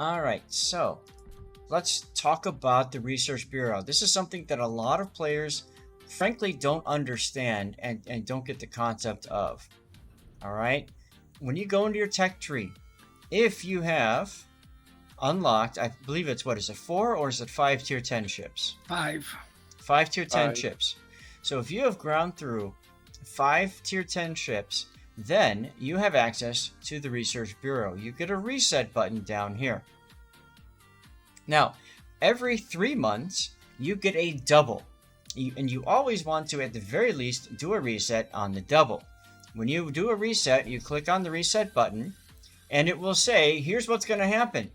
All right, so let's talk about the Research Bureau. This is something that a lot of players, frankly, don't understand and don't get the concept of. All right, when you go into your tech tree, if you have unlocked, I believe it's, what is it, 4 or is it 5 tier 10 ships? 5. 5 tier 10 5. ships. So if you have ground through 5 tier 10 ships, then you have access to the Research Bureau. You get a reset button down here. Now, every 3 months, you get a double. And you always want to, at the very least, do a reset on the double. When you do a reset, you click on the reset button, and it will say, here's what's going to happen.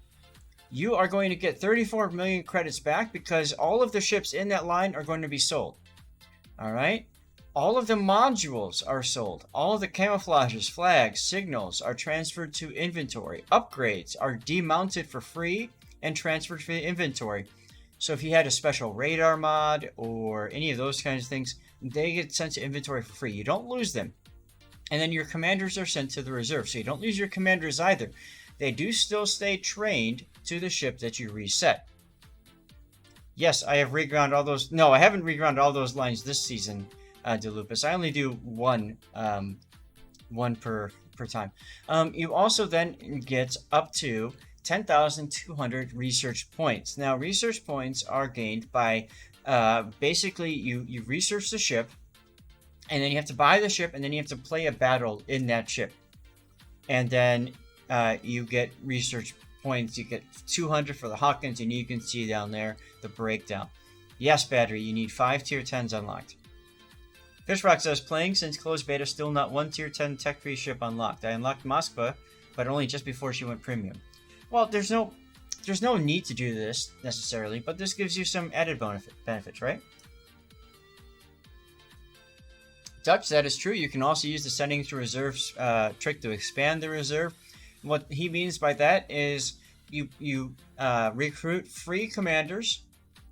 You are going to get 34 million credits back because all of the ships in that line are going to be sold. All right? All of the modules are sold. All of the camouflages, flags, signals are transferred to inventory. Upgrades are demounted for free and transferred to inventory. So if you had a special radar mod or any of those kinds of things, they get sent to inventory for free. You don't lose them. And then your commanders are sent to the reserve. So you don't lose your commanders either. They do still stay trained to the ship that you reset. Yes, I have reground all those. No, I haven't reground all those lines this season, DeLupus. I only do one per time. You also then get up to 10,200 research points. Now, research points are gained by basically you research the ship, and then you have to buy the ship, and then you have to play a battle in that ship. And then you get research points. You get 200 for the Hawkins, and you can see down there the breakdown. Yes, Battery, you need 5 tier 10s unlocked. Fishrock says, playing since closed beta, still not 1 tier 10 tech free ship unlocked. I unlocked Moskva, but only just before she went premium. Well, there's no need to do this necessarily, but this gives you some added benefits, right? Dutch, that is true. You can also use the settings to reserves trick to expand the reserve. What he means by that is you recruit free commanders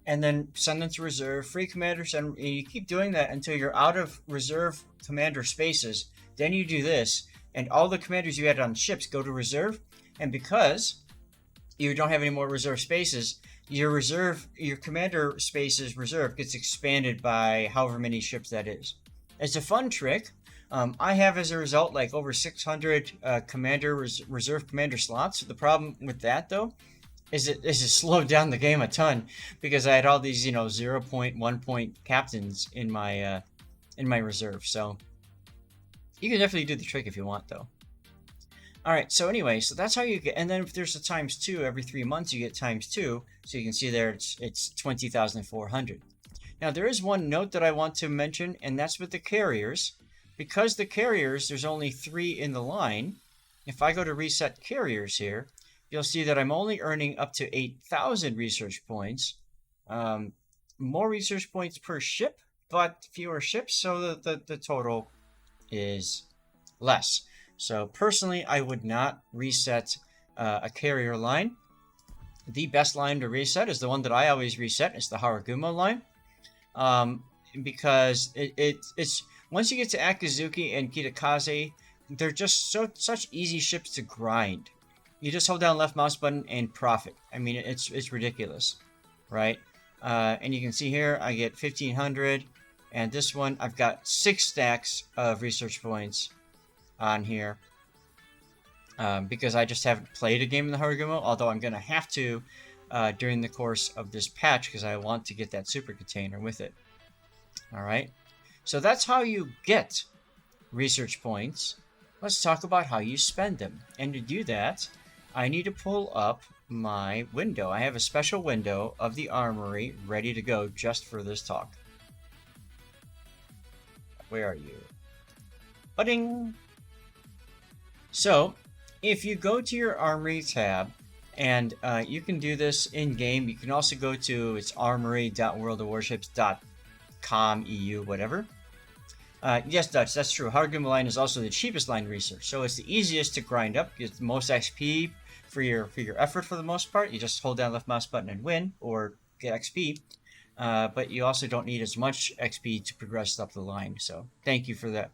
and then send them to reserve, free commanders, and you keep doing that until you're out of reserve commander spaces. Then you do this, and all the commanders you had on ships go to reserve, and because you don't have any more reserve spaces, your commander spaces reserve gets expanded by however many ships that is. It's a fun trick. I have, as a result, like over 600 reserve commander slots. The problem with that, though, is it slowed down the game a ton because I had all these 0.1 point captains in my reserve. So you can definitely do the trick if you want, though. All right, so anyway, so that's how you get, and then if there's a ×2 every 3 months, you get ×2. So you can see there it's 20,400. Now there is one note that I want to mention, and that's with the carriers. Because the carriers, there's only 3 in the line. If I go to reset carriers here, you'll see that I'm only earning up to 8,000 research points. More research points per ship, but fewer ships, so the total is less. So personally, I would not reset a carrier line. The best line to reset is the one that I always reset. It's the Haragumo line. Because it's once you get to Akizuki and Kitakaze, they're just such easy ships to grind. You just hold down left mouse button and profit. I mean, it's ridiculous, right? And you can see here I get 1,500, and this one I've got 6 stacks of research points on here because I just haven't played a game in the Haragumo, although I'm going to have to during the course of this patch because I want to get that super container with it. All right, so that's how you get research points. Let's talk about how you spend them. And to do that, I need to pull up my window. I have a special window of the armory ready to go just for this talk. Where are you? Budding! So, if you go to your armory tab, and you can do this in-game, you can also go to its armory.worldofwarships.com EU, whatever. Yes, Dutch, that's true. Haragumo line is also the cheapest line research, so it's the easiest to grind up, gets the most XP for your effort for the most part. You just hold down left mouse button and win, or get XP. But you also don't need as much XP to progress up the line. So thank you for that,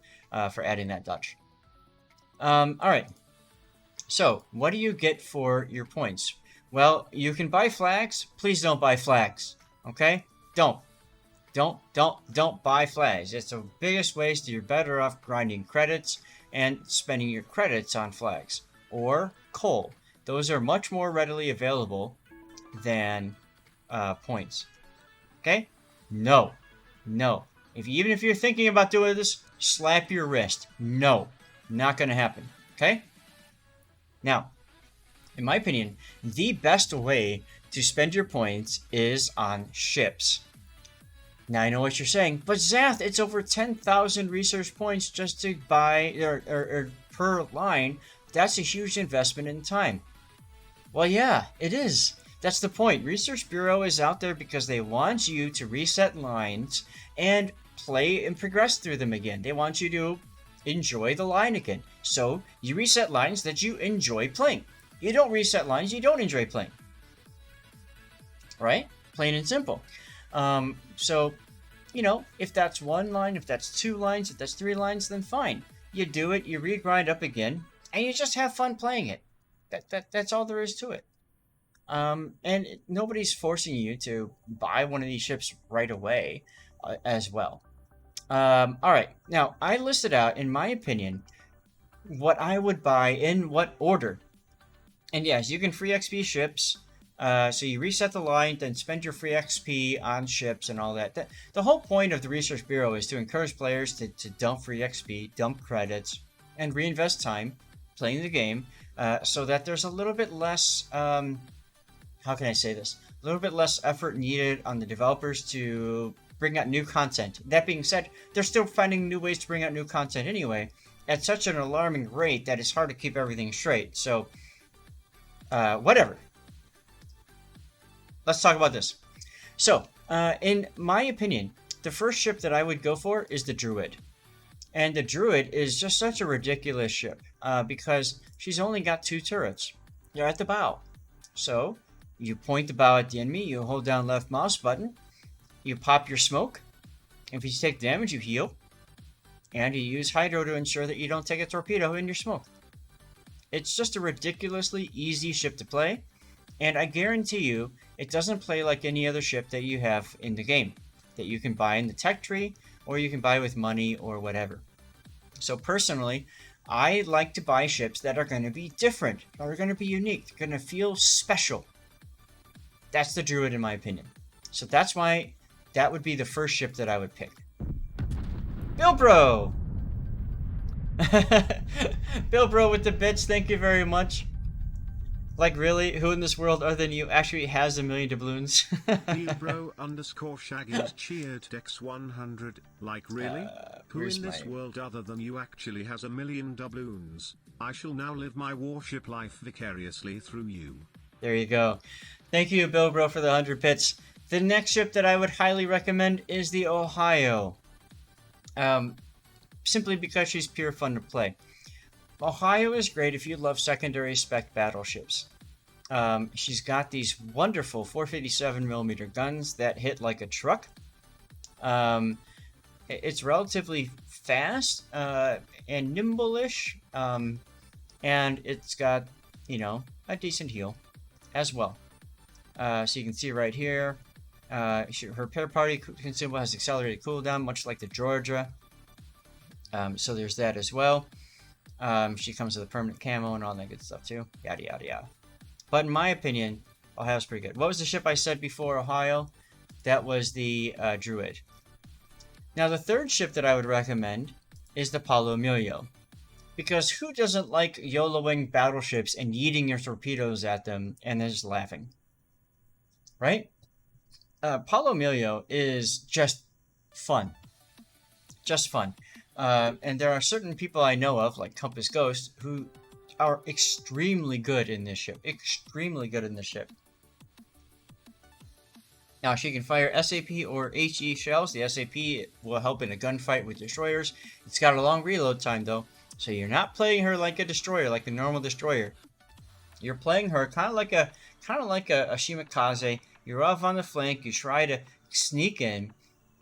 for adding that, Dutch. All right. So what do you get for your points? Well, you can buy flags. Please don't buy flags. Okay? Don't. Don't buy flags. It's the biggest waste. You're better off grinding credits and spending your credits on flags. Or coal. Those are much more readily available than points. Okay? No. No. Even if you're thinking about doing this, slap your wrist. No. Not going to happen. Okay? Now, in my opinion, the best way to spend your points is on ships. Now I know what you're saying, but Zath, it's over 10,000 research points just to buy or per line. That's a huge investment in time. Well, yeah, it is. That's the point. Research Bureau is out there because they want you to reset lines and play and progress through them again. They want you to enjoy the line again. So you reset lines that you enjoy playing. You don't reset lines you don't enjoy playing. Right? Plain and simple. So, if that's one line, if that's two lines, if that's three lines, then fine. You do it, you regrind up again, and you just have fun playing it. That's all there is to it. Nobody's forcing you to buy one of these ships right away as well. All right. Now, I listed out, in my opinion, what I would buy in what order. And yes, you can free XP ships. So you reset the line, then spend your free XP on ships and all that. The whole point of the Research Bureau is to encourage players to dump free XP, dump credits, and reinvest time playing the game so that there's a little bit less, how can I say this? A little bit less effort needed on the developers to bring out new content. That being said, they're still finding new ways to bring out new content anyway at such an alarming rate that it's hard to keep everything straight. So, whatever. Let's talk about this. So, in my opinion, the first ship that I would go for is the Druid. And the Druid is just such a ridiculous ship because she's only got 2 turrets. They're at the bow. So, you point the bow at the enemy, you hold down left mouse button, you pop your smoke. If you take damage, you heal. And you use Hydro to ensure that you don't take a torpedo in your smoke. It's just a ridiculously easy ship to play. And I guarantee you, it doesn't play like any other ship that you have in the game. That you can buy in the tech tree, or you can buy with money, or whatever. So personally, I like to buy ships that are going to be different, that are going to be unique, they're going to feel special. That's the Druid in my opinion. So that's why that would be the first ship that I would pick. Bilbro! Bilbro with the bits, thank you very much. Like, really? Who in this world other than you actually has 1,000,000 doubloons? Bilbro_Shaggy's cheered Dex 100. Like, really? Who in this world other than you actually has 1,000,000 doubloons? I shall now live my warship life vicariously through you. There you go. Thank you, Bilbro, for the 100 bits. The next ship that I would highly recommend is the Ohio. Simply because she's pure fun to play. Ohio is great if you love secondary spec battleships. She's got these wonderful 457mm guns that hit like a truck. It's relatively fast and nimble-ish, and it's got, a decent heal as well. So you can see right here, her pair party consumable has accelerated cooldown, much like the Georgia. So there's that as well. She comes with a permanent camo and all that good stuff too. Yada, yada, yada. But in my opinion, Ohio's pretty good. What was the ship I said before Ohio? That was the Druid. Now, the third ship that I would recommend is the Paulo Emilio. Because who doesn't like YOLOing battleships and yeeting your torpedoes at them and then just laughing? Right? Paulo Emilio is just fun. Just fun. And there are certain people I know of, like Compass Ghost, who are extremely good in this ship. Extremely good in this ship. Now, she can fire SAP or HE shells. The SAP will help in a gunfight with destroyers. It's got a long reload time, though. So you're not playing her like a destroyer, like a normal destroyer. You're playing her kind of like a Shimakaze. You're off on the flank. You try to sneak in,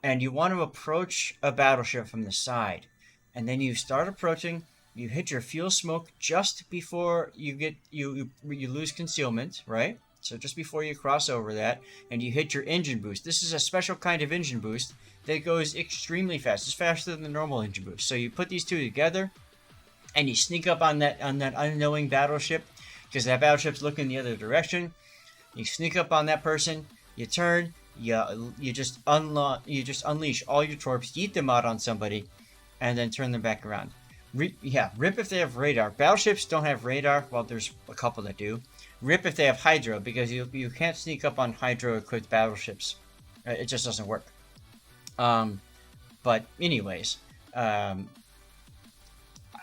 and you want to approach a battleship from the side. And then you start approaching. You hit your fuel smoke just before you lose concealment, right? So just before you cross over that and you hit your engine boost, this is a special kind of engine boost that goes extremely fast. It's faster than the normal engine boost. So you put these two together and you sneak up on that unknowing battleship, because that battleship's looking the other direction. You sneak up on that person, you turn, you just unleash all your torps, eat them out on somebody, and then turn them back around. Rip if they have radar. Battleships don't have radar. Well, there's a couple that do. Rip if they have hydro, because you can't sneak up on hydro-equipped battleships. It just doesn't work. But anyways,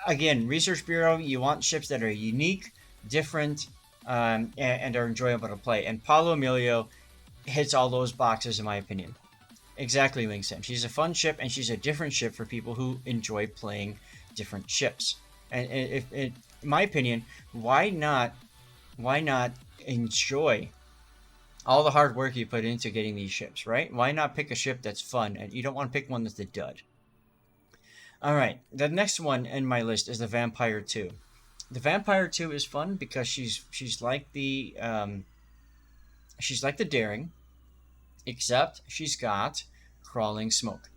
again, Research Bureau, you want ships that are unique, different, and are enjoyable to play. And Paulo Emilio hits all those boxes, in my opinion. Exactly, Linkson. She's a fun ship, and she's a different ship for people who enjoy playing different ships. And in my opinion, why not enjoy all the hard work you put into getting these ships, right? Why not pick a ship that's fun? And you don't want to pick one that's a dud. All right, the next one in my list is the Vampire 2. The Vampire 2 is fun because she's like the Daring, except she's got Crawling Smoke.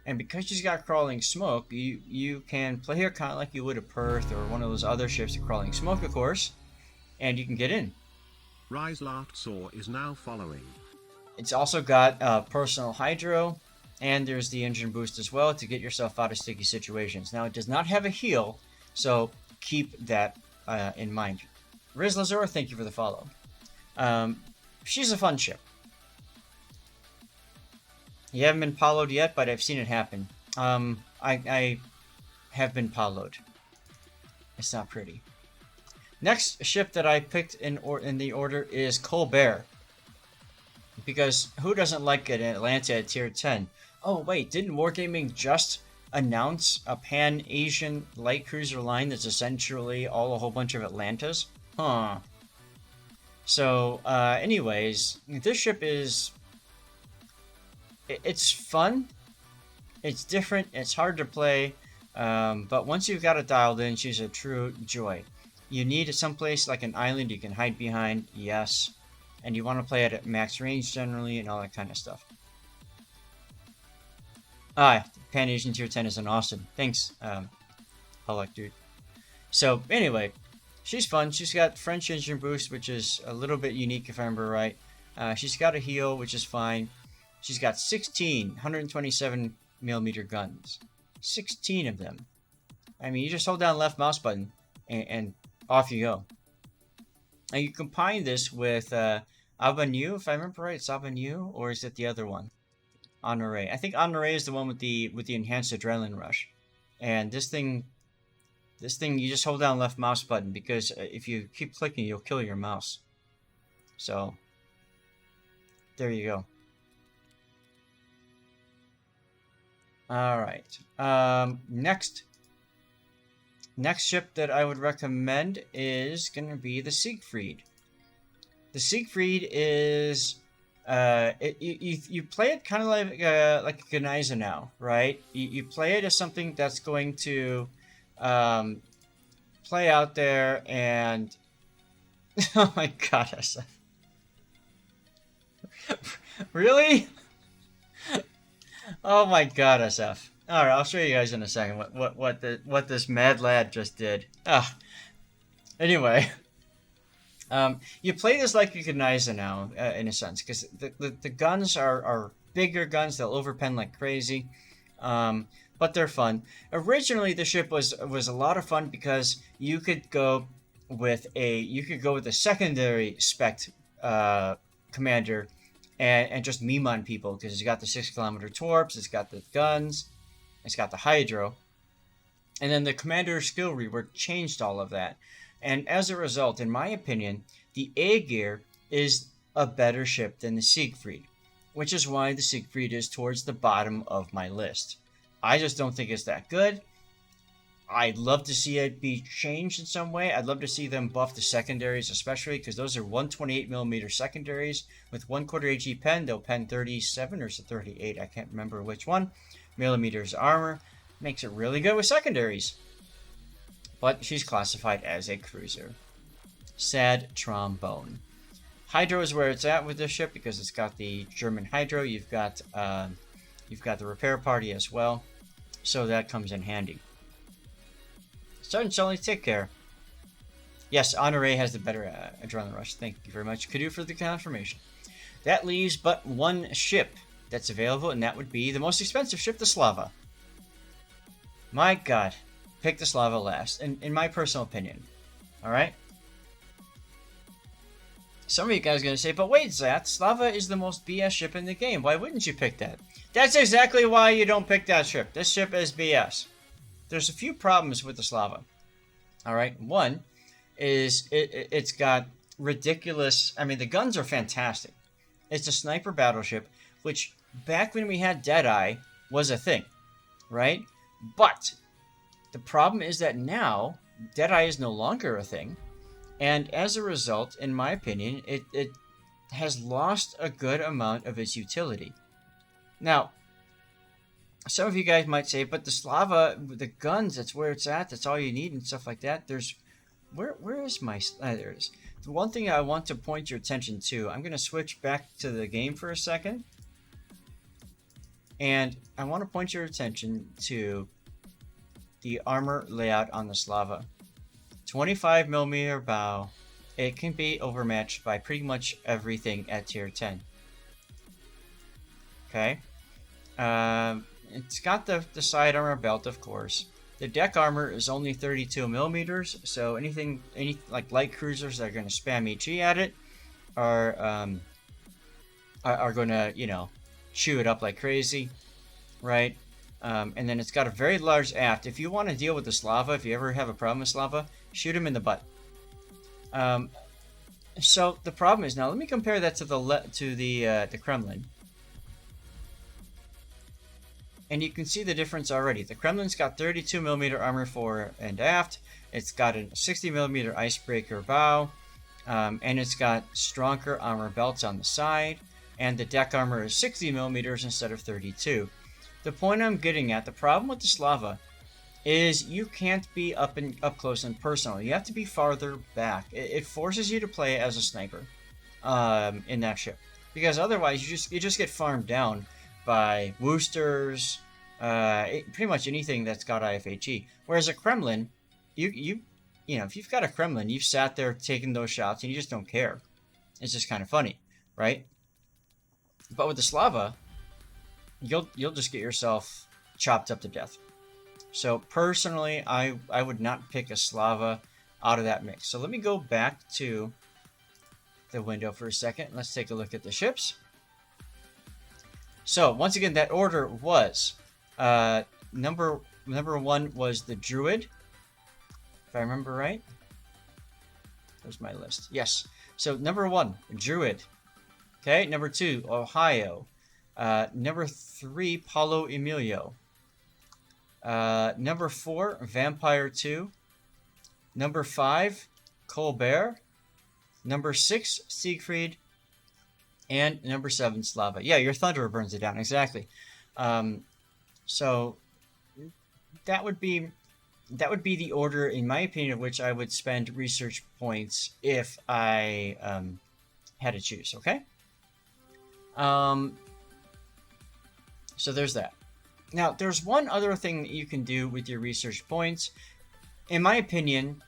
And because she's got Crawling Smoke, you can play her kind of like you would a Perth or one of those other ships, Crawling Smoke, of course, and you can get in. Rise Laughed Saw is now following. It's also got personal hydro, and there's the engine boost as well to get yourself out of sticky situations. Now, it does not have a heal, so keep that in mind. Riz Lazor, thank you for the follow. She's a fun ship. You haven't been poloed yet, but I've seen it happen. I have been poloed. It's not pretty. Next ship that I picked in the order is Colbert. Because who doesn't like an Atlanta at tier 10? Oh wait, didn't Wargaming just announce a Pan-Asian light cruiser line that's essentially a whole bunch of Atlantas? Huh. So, anyways, this ship is... It's fun, it's different, it's hard to play, but once you've got it dialed in, she's a true joy. You need someplace like an island you can hide behind, yes, and you want to play it at max range generally and all that kind of stuff. Pan-Asian tier 10 is an awesome. Thanks, Hulk dude. So anyway, she's fun. She's got French engine boost, which is a little bit unique if I remember right. She's got a heal, which is fine. She's got 16 127mm guns. 16 of them. I mean, you just hold down left mouse button and off you go. And you combine this with Abanu, if I remember right. It's Abanu, or is it the other one? Honoré. I think Honoré is the one with the enhanced adrenaline rush. And this thing you just hold down left mouse button, because if you keep clicking, you'll kill your mouse. So there you go. All right. Next ship that I would recommend is gonna be the Siegfried. The Siegfried is you play it kind of like a Gneisenau now, right? You play it as something that's going to play out there and oh my god, really? Oh my god, SF. All right, I'll show you guys in a second what this mad lad just did. Anyway, you play this like you could Gneisenau now, in a sense, because the guns are bigger guns. They'll overpen like crazy, but they're fun. Originally, the ship was a lot of fun because you could go with a secondary spec commander. And just meme on people, because it's got the 6-kilometer torps, it's got the guns, it's got the hydro. And then the commander skill rework changed all of that. And as a result, in my opinion, the A-Gear is a better ship than the Siegfried, which is why the Siegfried is towards the bottom of my list. I just don't think it's that good. I'd love to see it be changed in some way. I'd love to see them buff the secondaries, especially because those are 128mm secondaries with 1/4 HE pen. They'll pen 37 or 38. I can't remember which one. Millimeters armor. Makes it really good with secondaries. But she's classified as a cruiser. Sad trombone. Hydro is where it's at with this ship because it's got the German Hydro. You've got the repair party as well, so that comes in handy. Sergeant Sully, take care. Yes, Honore has the better adrenaline rush. Thank you very much, Kadu, for the confirmation. That leaves but one ship that's available, and that would be the most expensive ship, the Slava. My God, pick the Slava last, in my personal opinion. All right. Some of you guys are going to say, but wait, Zath, Slava is the most BS ship in the game. Why wouldn't you pick that? That's exactly why you don't pick that ship. This ship is BS. There's a few problems with the Slava. All right. One is it's got ridiculous... I mean, the guns are fantastic. It's a sniper battleship, which back when we had Deadeye was a thing, right? But the problem is that now Deadeye is no longer a thing. And as a result, in my opinion, it has lost a good amount of its utility. Now, some of you guys might say, but the Slava, the guns, that's where it's at, that's all you need and stuff like that. There's, where is my, there it is. The one thing I want to point your attention to, I'm going to switch back to the game for a second. And I want to point your attention to the armor layout on the Slava. 25mm bow. It can be overmatched by pretty much everything at tier 10. Okay. It's got the side armor belt, of course. The deck armor is only 32mm, so any like light cruisers that are going to spam HE at it are going to, you know, chew it up like crazy, right? And then it's got a very large aft. If you want to deal with the Slava, if you ever have a problem with Slava, shoot him in the butt. So the problem is, now let me compare that to the Kremlin. And you can see the difference already. The Kremlin's got 32mm armor fore and aft. It's got a 60mm icebreaker bow. And it's got stronger armor belts on the side. And the deck armor is 60mm instead of 32. The point I'm getting at, the problem with the Slava, is you can't be up close and personal. You have to be farther back. It forces you to play as a sniper in that ship. Because otherwise you just get farmed down by Woosters, pretty much anything that's got IFHE. Whereas a Kremlin, you know, if you've got a Kremlin, you've sat there taking those shots and you just don't care. It's just kind of funny, right? But with the Slava, you'll just get yourself chopped up to death. So personally, I would not pick a Slava out of that mix. So let me go back to the window for a second. Let's take a look at the ships. So once again, that order was number one was the Druid, if I remember right. There's my list. Yes. So number one, Druid. Okay. Number two, Ohio. Number three, Paulo Emilio. Number four, Vampire 2. Number 5, Colbert. Number 6, Siegfried. And number 7, Slava. Yeah, your Thunderer burns it down, exactly. So that would be the order, in my opinion, of which I would spend research points if I had to choose, okay? So there's that. Now, there's one other thing that you can do with your research points. In my opinion,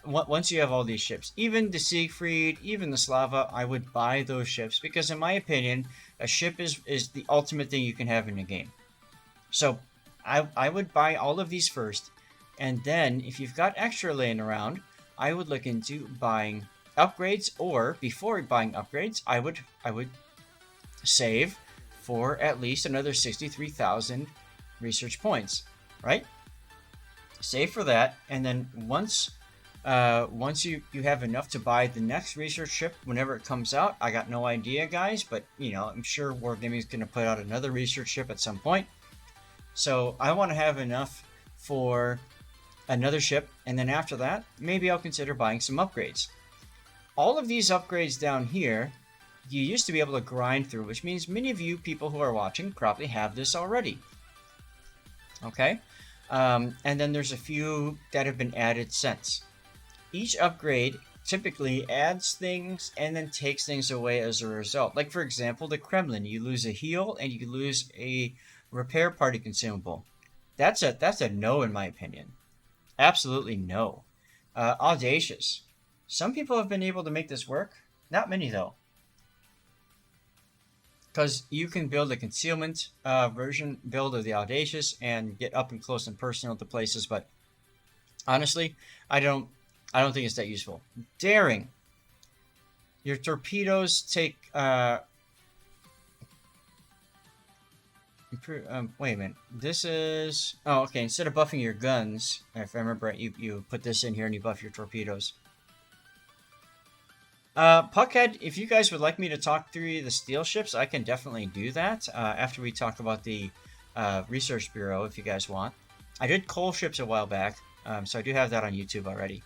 once you have all these ships, even the Siegfried, even the Slava, I would buy those ships because, in my opinion, a ship is the ultimate thing you can have in a game. So I would buy all of these first, and then if you've got extra laying around, I would look into buying upgrades, or before buying upgrades, I would save for at least another 63,000 research points, right? Save for that, and then once you have enough to buy the next research ship whenever it comes out, I got no idea, guys, but you know, I'm sure Wargaming is going to put out another research ship at some point. So I want to have enough for another ship, and then after that, maybe I'll consider buying some upgrades. All of these upgrades down here, you used to be able to grind through, which means many of you people who are watching probably have this already. Okay? And then there's a few that have been added since. Each upgrade typically adds things and then takes things away as a result. Like, for example, the Kremlin, you lose a heal and you lose a repair party consumable. That's a no in my opinion. Absolutely no. Audacious. Some people have been able to make this work. Not many though. Because you can build a concealment version build of the Audacious and get up and close and personal to places, but honestly, I don't think it's that useful. Daring. Your torpedoes take wait a minute. This is... Oh, okay. Instead of buffing your guns, if I remember right, you put this in here and you buff your torpedoes. Puckhead, if you guys would like me to talk through the steel ships, I can definitely do that after we talk about the Research Bureau, if you guys want. I did coal ships a while back, so I do have that on YouTube already.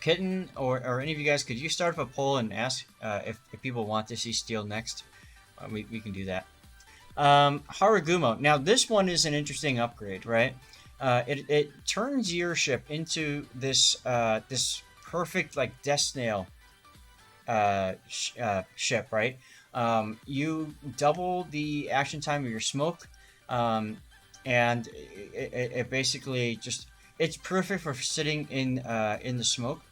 Kitten, or any of you guys, could you start up a poll and ask if people want to see steel next? We can do that. Haragumo. Now, this one is an interesting upgrade, right? It turns your ship into this this perfect, like, death snail ship, right? You double the action time of your smoke, and it basically just... It's perfect for sitting in the smoke.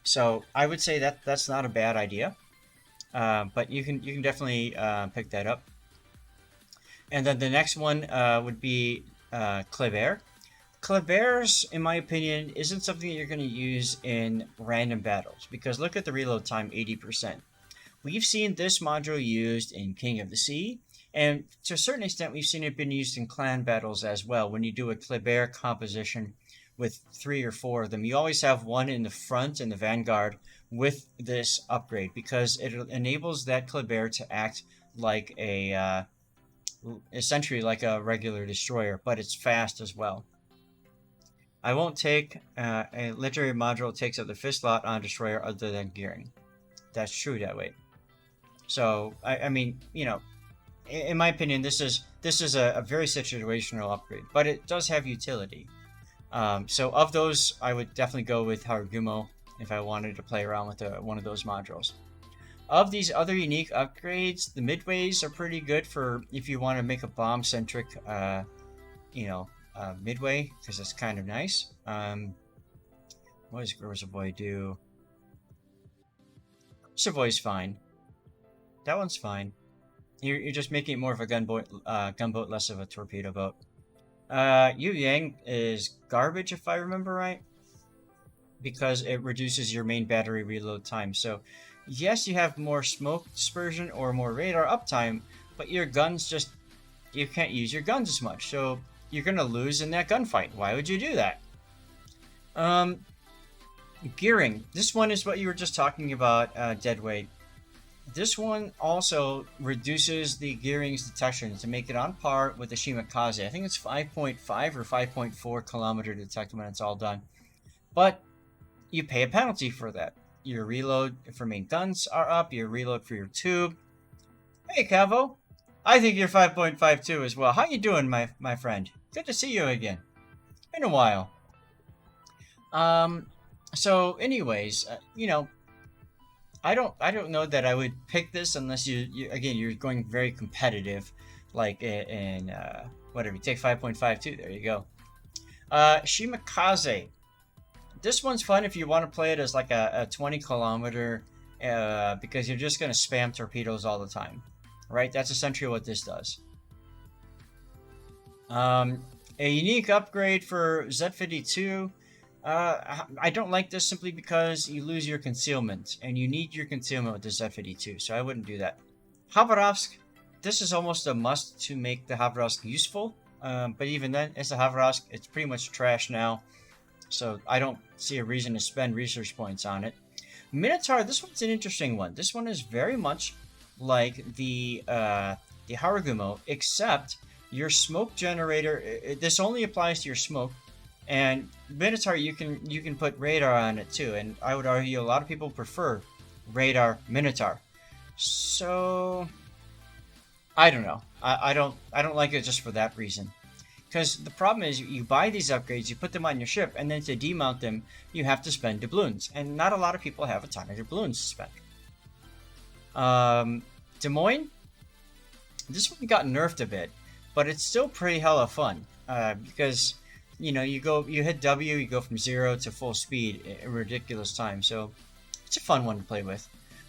So I would say that that's not a bad idea. But you can definitely pick that up. And then the next one would be Kleber. Kleber's, in my opinion, isn't something that you're going to use in random battles, because look at the reload time, 80%. We've seen this module used in King of the Sea, and to a certain extent we've seen it been used in clan battles as well. When you do a Kleber composition with 3 or 4 of them, you always have one in the front in the vanguard with this upgrade, because it enables that Kleber to act like a essentially like a regular destroyer, but it's fast as well. I won't take a legendary module that takes up the 5th slot on a destroyer other than gearing. That's true that way. So I mean, you know, in my opinion, this is a very situational upgrade, but it does have utility. So of those, I would definitely go with Haragumo if I wanted to play around with one of those modules. Of these other unique upgrades, the midways are pretty good for if you want to make a bomb-centric, midway, because it's kind of nice. What does Savoy do? Savoy's fine. That one's fine. You're just making it more of a gunboat, less of a torpedo boat. Yu Yang is garbage, if I remember right, because it reduces your main battery reload time. So, yes, you have more smoke dispersion or more radar uptime, but your guns you can't use your guns as much. So you're gonna lose in that gunfight. Why would you do that? Gearing. This one is what you were just talking about, Deadweight. This one also reduces the gearing's detection to make it on par with the Shimakaze. I think it's 5.5 or 5.4 kilometer detect when it's all done. But you pay a penalty for that. Your reload for main guns are up, your reload for your tube. Hey, Cavo. I think you're 5.52 as well. How you doing, my friend? Good to see you again. Been a while. So anyways, I don't know that I would pick this unless you're going very competitive, like in whatever. You take 5.52. There you go. Shimakaze. This one's fun if you want to play it as like a 20 kilometer, because you're just going to spam torpedoes all the time, right? That's essentially what this does. A unique upgrade for Z52. I don't like this simply because you lose your concealment, and you need your concealment with the Z52, so I wouldn't do that. Havarovsk. This is almost a must to make the Havarovsk useful, but even then, it's a Havarovsk. It's pretty much trash now. So I don't see a reason to spend research points on it. Minotaur, this one's an interesting one. This one is very much like the Haragumo, except your smoke generator. This only applies to your smoke, and Minotaur you can put radar on it too. And I would argue a lot of people prefer radar Minotaur. So I don't know. I don't like it just for that reason. Because the problem is, you buy these upgrades, you put them on your ship, and then to demount them, you have to spend doubloons. And not a lot of people have a ton of doubloons to spend. Des Moines, this one got nerfed a bit, but it's still pretty hella fun. Because, you know, you hit W, you go from 0 to full speed in a ridiculous time. So it's a fun one to play with.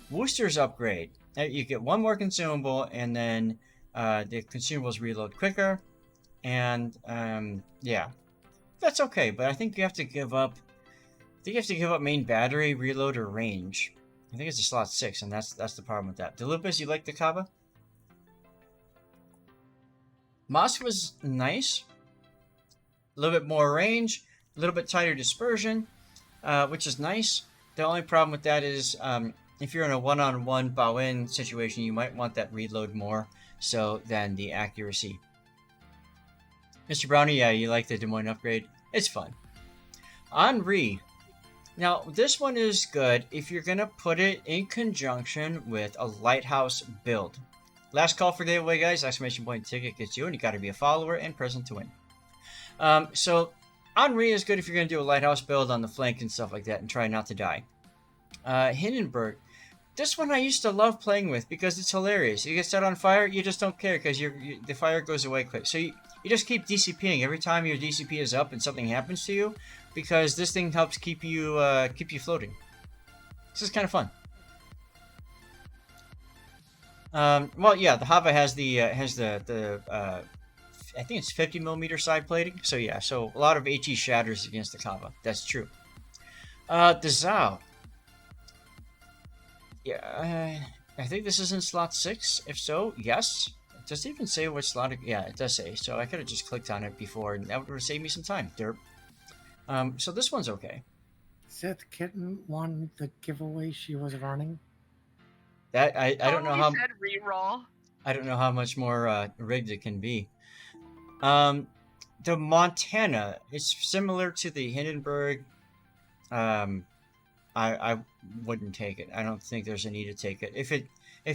Wooster's upgrade. You get one more consumable, and then the consumables reload quicker. And yeah, that's okay. But I think you have to give up. I think you have to give up main battery, reload, or range. I think it's a slot 6, and that's the problem with that. Delupus, you like the Kaba? Moss was nice. A little bit more range, a little bit tighter dispersion, which is nice. The only problem with that is if you're in a one-on-one bow-in situation, you might want that reload more so than the accuracy. Mr. Brownie, yeah, you like the Des Moines upgrade. It's fun. Henri. Now, this one is good if you're going to put it in conjunction with a lighthouse build. Last call for giveaway, guys. Exclamation point ticket gets you, and you got to be a follower and present to win. So, Henri is good if you're going to do a lighthouse build on the flank and stuff like that and try not to die. Hindenburg. This one I used to love playing with because it's hilarious. You get set on fire, you just don't care because the fire goes away quick. So you just keep DCPing every time your DCP is up and something happens to you, because this thing helps keep you floating. This is kind of fun. Well, yeah, the Hava has the I think it's 50mm side plating. So yeah, so a lot of HE shatters against the Kava. That's true. The Zao. Yeah, I think this is in slot 6. If so, yes. Does it even say what slot? Yeah, it does say. So I could have just clicked on it before, and that would have saved me some time. Derp. So this one's okay. Seth Kitten won the giveaway she was running. That I don't know how. Said reroll. I don't know how much more rigged it can be. The Montana is similar to the Hindenburg. I wouldn't take it. I don't think there's a need to take it. If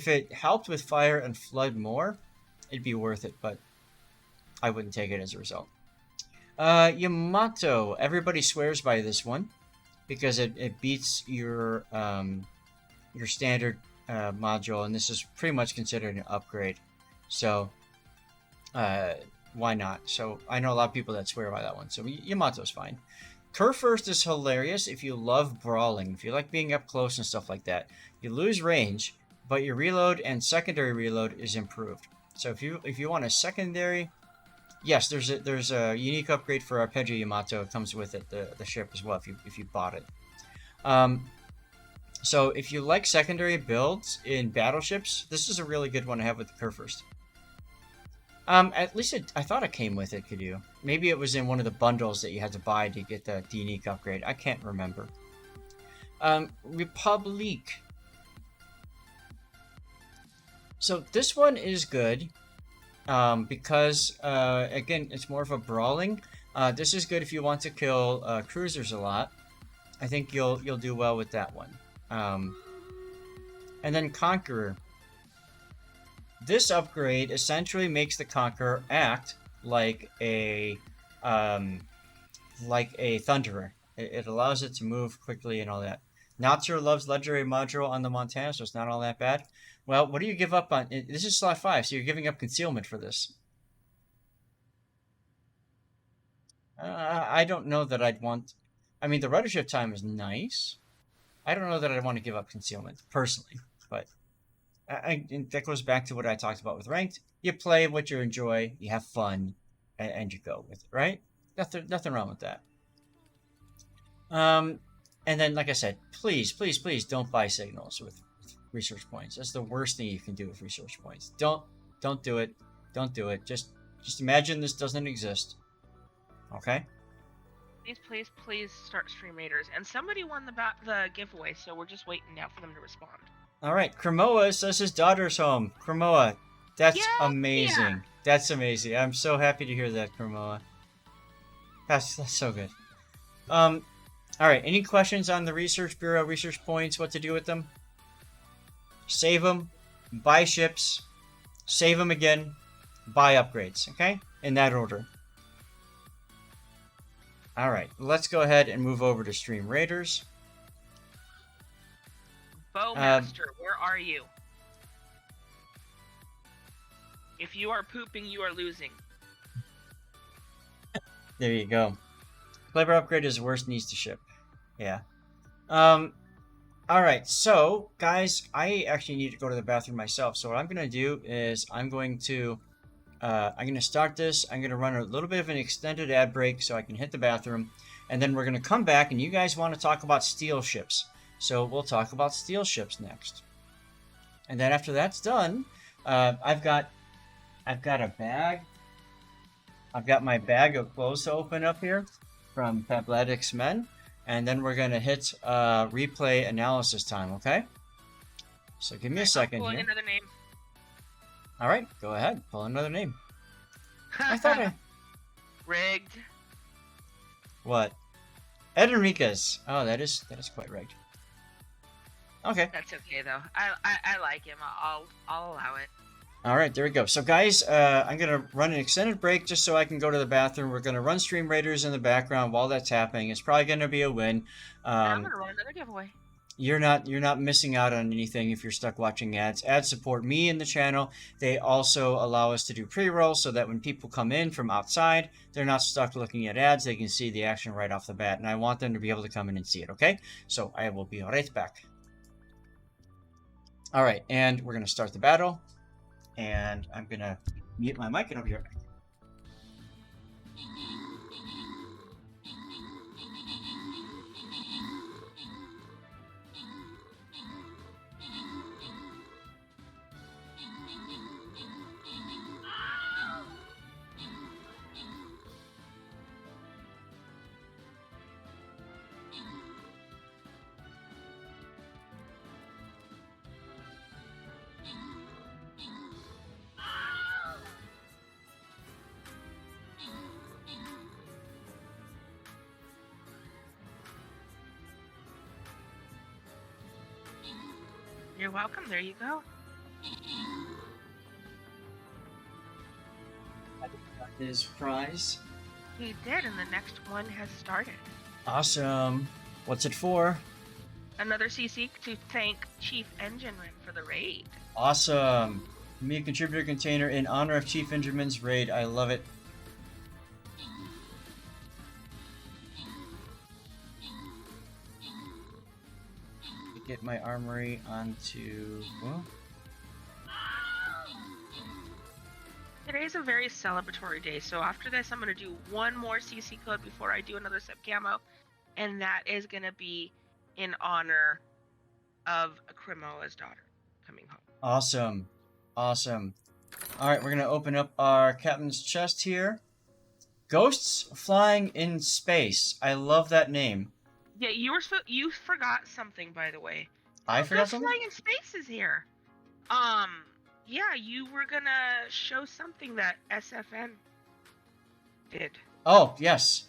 it helped with fire and flood more, it'd be worth it, but I wouldn't take it as a result. Yamato. Everybody swears by this one because it beats your standard module, and this is pretty much considered an upgrade. So why not? So I know a lot of people that swear by that one. So Yamato's fine. Kurfürst is hilarious if you love brawling, if you like being up close and stuff like that. You lose range, but your reload and secondary reload is improved. So if you want a secondary, yes, there's a unique upgrade for Arpeggio Yamato. It comes with it, the ship as well, if you bought it. So if you like secondary builds in battleships, this is a really good one to have with the Kurfürst. At least I thought it came with it, could you? Maybe it was in one of the bundles that you had to buy to get the unique upgrade. I can't remember. Republique. So this one is good because, again, it's more of a brawling. This is good if you want to kill cruisers a lot. I think you'll do well with that one. And then Conqueror. This upgrade essentially makes the Conqueror act like a Thunderer. It allows it to move quickly and all that. Minotaur loves legendary module on the Montana, so it's not all that bad. Well, what do you give up on? This is slot 5, so you're giving up concealment for this. I don't know that I'd want... I mean, the rudder shift time is nice. I don't know that I'd want to give up concealment, personally. But that goes back to what I talked about with ranked. You play what you enjoy, you have fun, and you go with it, right? Nothing wrong with that. And then, like I said, please don't buy signals with research points. That's the worst thing you can do with research points. Don't do it. Don't do it. Just imagine this doesn't exist. Okay? Please start stream raiders. And somebody won the giveaway, so we're just waiting now for them to respond. All right, Cremoa says his daughter's home. Cremoa, that's amazing. Yeah. That's amazing. I'm so happy to hear that, Cremoa. That's so good. All right, any questions on the Research Bureau research points, what to do with them? Save them, buy ships, save them again, buy upgrades, okay? In that order. All right, let's go ahead and move over to Stream Raiders. Bowmaster, where are you? If you are pooping, you are losing. There you go. Flavor upgrade is worst needs to ship. Yeah. All right, so guys, I actually need to go to the bathroom myself. So what I'm gonna do is I'm gonna start this. I'm gonna run a little bit of an extended ad break so I can hit the bathroom, and then we're gonna come back. And you guys want to talk about steel ships, so we'll talk about steel ships next. And then after that's done, I've got a bag. I've got my bag of clothes to open up here from Fabletics Men. And then we're going to hit replay analysis time, okay? So give me a second here. Another name. All right, go ahead. Pull another name. I thought I... Rigged. What? Ed Enriquez. Oh, that is quite rigged. Okay. That's okay, though. I like him. I'll allow it. All right, there we go. So, guys, I'm going to run an extended break just so I can go to the bathroom. We're going to run Stream Raiders in the background while that's happening. It's probably going to be a win. I'm going to run another giveaway. You're not missing out on anything if you're stuck watching ads. Ads support me and the channel. They also allow us to do pre-rolls so that when people come in from outside, they're not stuck looking at ads. They can see the action right off the bat, and I want them to be able to come in and see it, okay? So I will be right back. All right, and we're going to start the battle. And I'm going to mute my mic and I'll be right back. You're welcome. There you go. His prize. He did, and the next one has started. Awesome. What's it for? Another CC to thank Chief Engineman for the raid. Awesome. Me a contributor container in honor of Chief Engineman's raid. I love it. Get my armory onto... Well, today's a very celebratory day, so after this I'm going to do one more CC code before I do another sub camo, and that is going to be in honor of Akrimoa's daughter coming home. Awesome. Awesome. Alright, we're going to open up our captain's chest here. Ghosts Flying in Space. I love that name. Yeah, you forgot something, by the way. I forgot something? Flying in Space is here. Yeah, you were gonna show something that SFN did. Oh, yes.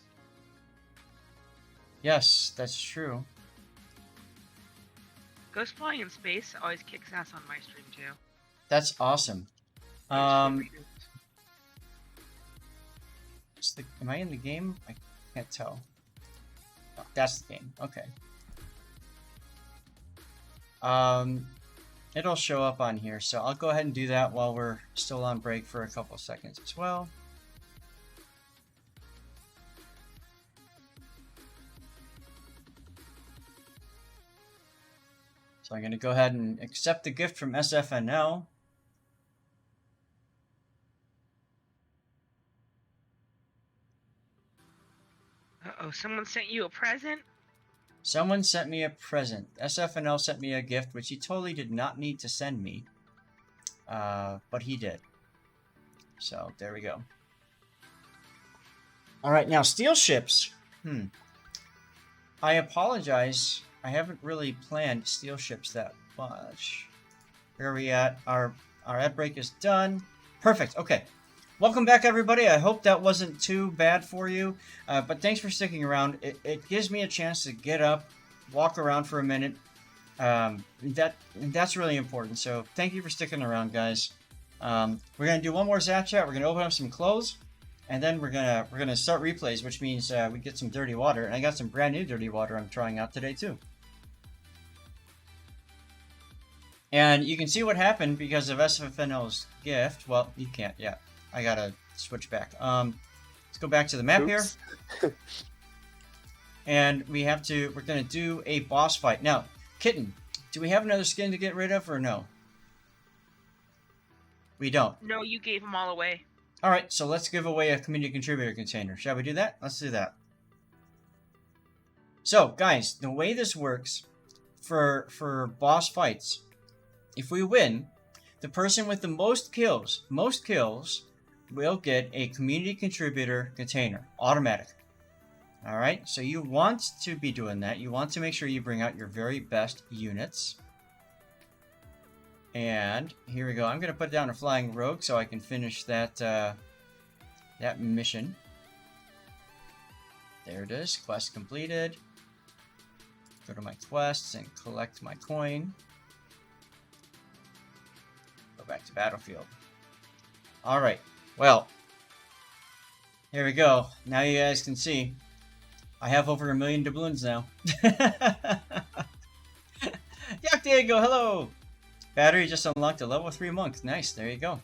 Yes, that's true. Ghost Flying in Space always kicks ass on my stream, too. That's awesome. Am I in the game? I can't tell. Oh, that's the game. Okay. It'll show up on here, so I'll go ahead and do that while we're still on break for a couple seconds as well. So I'm going to go ahead and accept the gift from SFNL. Uh-oh, someone sent you a present? Someone sent me a present. SFNL sent me a gift, which he totally did not need to send me. But he did. So, there we go. Alright, now, steel ships. I apologize. I haven't really planned steel ships that much. Where are we at? Our ad break is done. Perfect, okay. Welcome back, everybody. I hope that wasn't too bad for you, but thanks for sticking around. It gives me a chance to get up, walk around for a minute. That's really important, so thank you for sticking around, guys. We're going to do one more Zath chat. We're going to open up some clothes, and then we're gonna start replays, which means we get some dirty water, and I got some brand new dirty water I'm trying out today too. And you can see what happened because of SFNL's gift. Well, you can't yet. I gotta switch back. Let's go back to the map here. And we're gonna do a boss fight. Now, Kitten, do we have another skin to get rid of or no? We don't. No, you gave them all away. Alright, so let's give away a community contributor container. Shall we do that? Let's do that. So, guys, the way this works for boss fights, if we win, the person with the most kills will get a community contributor container. Automatic. Alright, so you want to be doing that. You want to make sure you bring out your very best units. And here we go. I'm going to put down a flying rogue so I can finish that that mission. There it is. Quest completed. Go to my quests and collect my coin. Go back to battlefield. Alright, well, here we go. Now you guys can see. I have over 1 million doubloons now. Yak Diego, hello! Battery just unlocked a level 3 monk. Nice, there you go.